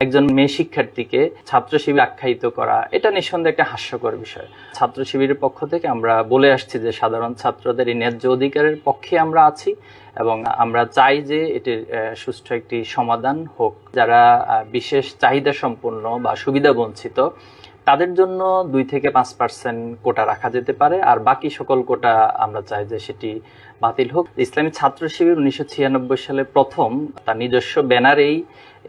একজন মেয়ে শিক্ষার্থীকে ছাত্র শিবির আখ্যায়িত করা এটা নিঃসন্দেহে একটা হাস্যকর বিষয়। ছাত্র শিবিরের পক্ষ থেকে আমরা বলে আসছি যে সাধারণ ছাত্রদের এই ন্যায্য অধিকারের পক্ষে আমরা আছি এবং আমরা চাই যে এটির সুষ্ঠু একটি সমাধান হোক। যারা বিশেষ চাহিদা সম্পন্ন বা সুবিধা বঞ্চিত তাদের জন্য 2 থেকে 5% কোটা রাখা যেতে পারে, আর বাকি সকল কোটা আমরা চাই যে সেটি বাতিল হোক। ইসলামী ছাত্র শিবির 1996 সালে প্রথম তার নিজস্ব ব্যানারেই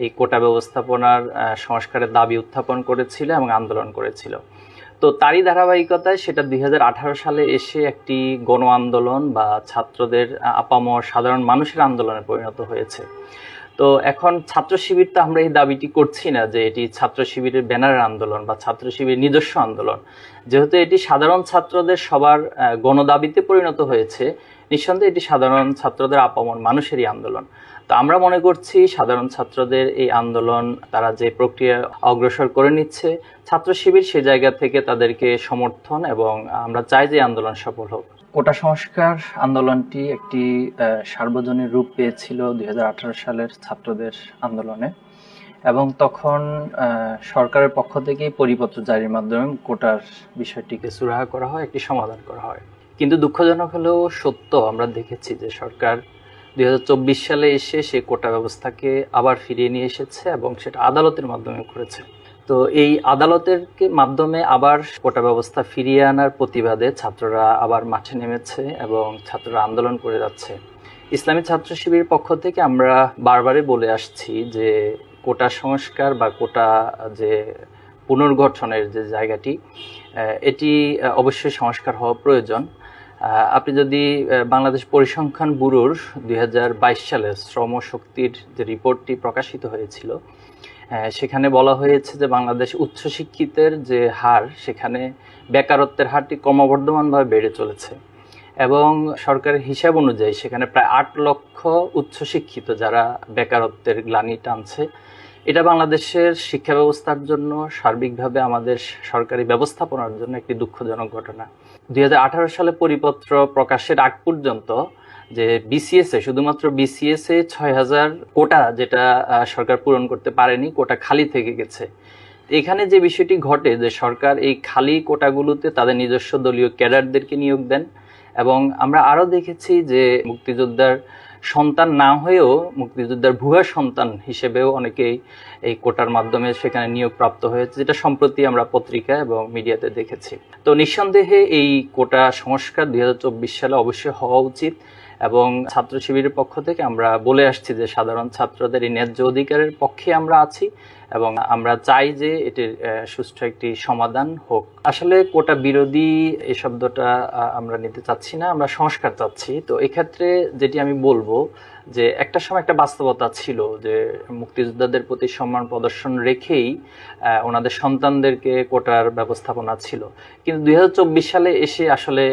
এই কোটা ব্যবস্থাপনার সংস্কারের দাবি উত্থাপন করেছিল এবং আন্দোলন করেছিল। তো তারই ধারাবাহিকতায় সেটা 2018 সালে এসে একটি গণ আন্দোলন বা ছাত্রদের আপামর সাধারণ মানুষের আন্দোলনে পরিণত হয়েছে। তো এখন ছাত্র শিবির তো আমরা এই দাবিটি করছি না যে এটি ছাত্র শিবিরের ব্যানারের আন্দোলন বা ছাত্র শিবিরের নিজস্ব আন্দোলন। যেহেতু এটি সাধারণ ছাত্রদের সবার গণদাবিতে পরিণত হয়েছে, নিঃসন্দেহে এটি সাধারণ ছাত্রদের আপামর মানুষেরই আন্দোলন। তো আমরা মনে করছি সাধারণ ছাত্রদের এই আন্দোলন তারা যে প্রক্রিয়া অগ্রসর করে নিচ্ছে, ছাত্র শিবির সে জায়গা থেকে তাদেরকে সমর্থন এবং আমরা চাই যে আন্দোলন সফল হোক। কোটা সংস্কার আন্দোলনটি একটি সার্বজনীন রূপ পেয়েছিল 2018 সালের ছাত্রদের আন্দোলনে, এবং তখন সরকারের পক্ষ থেকেই পরিপত্র জারির মাধ্যমে কোটার বিষয়টিকে সুরাহা করা হয়, একটি সমাধান করা হয়। কিন্তু দুঃখজনক হলেও সত্য, আমরা দেখেছি যে সরকার 2024 সালে এসে সেই কোটা ব্যবস্থাকে আবার ফিরিয়ে নিয়ে এসেছে এবং সেটা আদালতের মাধ্যমে করেছে। তো এই আদালতের মাধ্যমে আবার কোটা ব্যবস্থা ফিরিয়ে আনার প্রতিবাদে ছাত্ররা আবার মাঠে নেমেছে এবং ছাত্ররা আন্দোলন করে যাচ্ছে। ইসলামী ছাত্র শিবিরের পক্ষ থেকে আমরা বারবারই বলে আসছি যে কোটা সংস্কার বা কোটা যে পুনর্গঠনের যে জায়গাটি, এটি অবশ্যই সংস্কার হওয়া প্রয়োজন। আপনি যদি বাংলাদেশ পরিসংখ্যান ব্যুরোর 2022 সালে শ্রমশক্তির যে রিপোর্টটি প্রকাশিত হয়েছিল, সেখানে বলা হয়েছে যে বাংলাদেশ উচ্চশিক্ষিতের যে হার, সেখানে বেকারত্বের হারটি ক্রমবর্ধমানভাবে বেড়ে চলেছে এবং সরকারের হিসাব অনুযায়ী সেখানে প্রায় 8 লক্ষ উচ্চশিক্ষিত যারা বেকারত্বের গ্লানি টানছে। এটা বাংলাদেশের শিক্ষা ব্যবস্থার জন্য, সার্বিকভাবে আমাদের সরকারি ব্যবস্থাপনার জন্য একটি দুঃখজনক ঘটনা। 2018 সালে পরিপত্র প্রকাশের আগ পর্যন্ত যে বিসিএস এ, শুধুমাত্র বিসিএস এ 6000 কোটা যেটা সরকার পূরণ করতে পারেনি, কোটা খালি থেকে গেছে। এখানে যে বিষয়টি ঘটে যে সরকার এই খালি কোটাগুলোতে তাদের নিজস্ব দলীয় ক্যাডারদেরকে নিয়োগ দেন, এবং আমরা আরো দেখেছি যে মুক্তিযোদ্ধার সন্তান না হয়েও মুক্তিযোদ্ধার ভুয়া সন্তান হিসেবেও অনেকেই এই কোটার মাধ্যমে সেখানে নিয়োগ প্রাপ্ত হয়েছে, যেটা সম্প্রতি আমরা পত্রিকা এবং মিডিয়াতে দেখেছি। তো নিঃসন্দেহে এই কোটা সংস্কার 2024 সালে অবশ্যই হওয়া উচিত এবং ছাত্র শিবিরের পক্ষ থেকে আমরা বলে আসছি যে সাধারণ ছাত্রদের এই ন্যায্য অধিকারের পক্ষে আমরা আছি এবং আমরা চাই যে এটির সুষ্ঠু একটি সমাধান হোক। আসলে কোটা বিরোধী এই শব্দটা আমরা নিতে চাচ্ছি না, আমরা সংস্কার চাচ্ছি। তো এক্ষেত্রে যেটি আমি বলবো যে একটা সময় একটা বাস্তবতা ছিল যে মুক্তিযোদ্ধাদের প্রতি সম্মান প্রদর্শন রেখেই ওনাদের সন্তানদেরকে কোটার ব্যবস্থাপনা ছিল, কিন্তু 2024 সালে এসে আসলে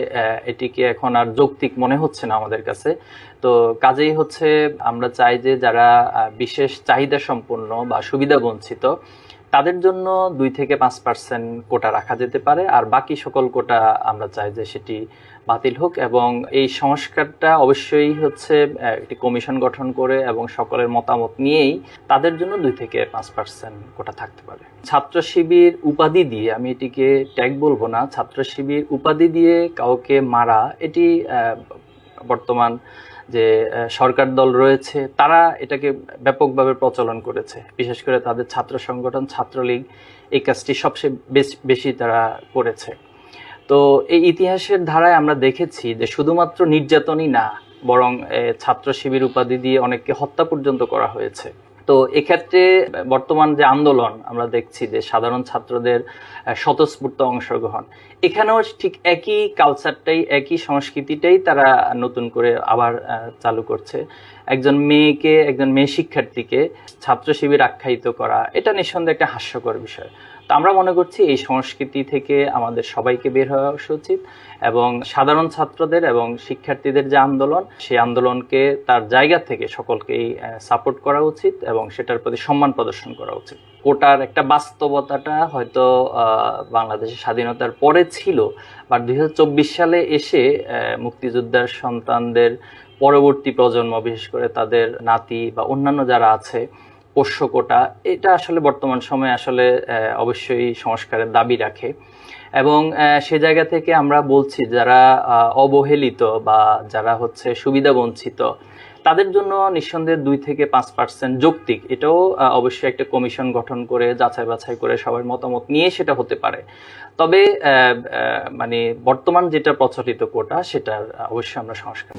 এটিকে এখন আর যৌক্তিক মনে হচ্ছে না আমাদের কাছে। তো কাজেই হচ্ছে আমরা চাই যে যারা বিশেষ চাহিদা সম্পন্ন বা সুবিধা বঞ্চিত তাদের জন্য 2 থেকে 5% কোটা রাখা যেতে পারে, আর বাকি সকল কোটা আমরা চাই যে সেটি বাতিল হোক এবং এই সংস্কারটা অবশ্যই হচ্ছে একটি কমিশন গঠন করে এবং সকলের মতামত নিয়েই তাদের জন্য 2 থেকে 5% কোটা থাকতে পারে। ছাত্র শিবির উপাধি দিয়ে, আমি এটিকে ট্যাগ বলবো না, ছাত্র শিবির উপাধি দিয়ে কাউকে মারা, এটি বর্তমান যে সরকার দল রয়েছে তারা এটাকে ব্যাপকভাবে প্রচলন করেছে, বিশেষ করে তাদের ছাত্র সংগঠন ছাত্রলীগ এই কাজটি সবচেয়ে বেশি তারা করেছে। তো এই ইতিহাসের ধারায় আমরা দেখেছি যে শুধুমাত্র নির্যাতনই না, বরং ছাত্র শিবির উপাধি দিয়ে অনেককে হত্যা পর্যন্ত করা হয়েছে। তো এক্ষেত্রে বর্তমান যে আন্দোলন আমরা দেখছি যে সাধারণ ছাত্রদের স্বতঃস্ফূর্ত অংশগ্রহণ, এখানেও ঠিক একই কালচারটাই, একই সংস্কৃতিটাই তারা নতুন করে আবার চালু করছে। একজন মেয়ে শিক্ষার্থীকে ছাত্র শিবির আখ্যায়িত করা, এটা নিঃসন্দেহে একটা হাস্যকর বিষয়। তো আমরা মনে করছি এই সংস্কৃতি থেকে আমাদের সবাইকে বের হওয়া উচিত এবং সাধারণ ছাত্রদের এবং শিক্ষার্থীদের যে আন্দোলন, সেই আন্দোলনকে তার জায়গা থেকে সকলকেই সাপোর্ট করা উচিত এবং সেটার প্রতি সম্মান প্রদর্শন করা উচিত। কোটার একটা বাস্তবতাটা হয়তো বাংলাদেশের স্বাধীনতার পরে ছিল, বা 2024 সালে এসে মুক্তিযোদ্ধার সন্তানদের পরবর্তী প্রজন্ম, বিশেষ করে তাদের নাতি বা অন্যান্য যারা আছে, পোষ্য কোটা, এটা আসলে বর্তমান সময়ে আসলে অবশ্যই সংস্কারের দাবি রাখে। এবং সে জায়গা থেকে আমরা বলছি যারা অবহেলিত বা যারা হচ্ছে সুবিধা বঞ্চিত, তাদের জন্য নিঃসন্দেহে 2 থেকে 5% যৌক্তিক। এটাও অবশ্যই একটা কমিশন গঠন করে যাচাই বাছাই করে সবার মতামত নিয়ে সেটা হতে পারে। তবে মানে বর্তমান যেটা প্রচলিত কোটা, সেটার অবশ্যই আমরা সংস্কার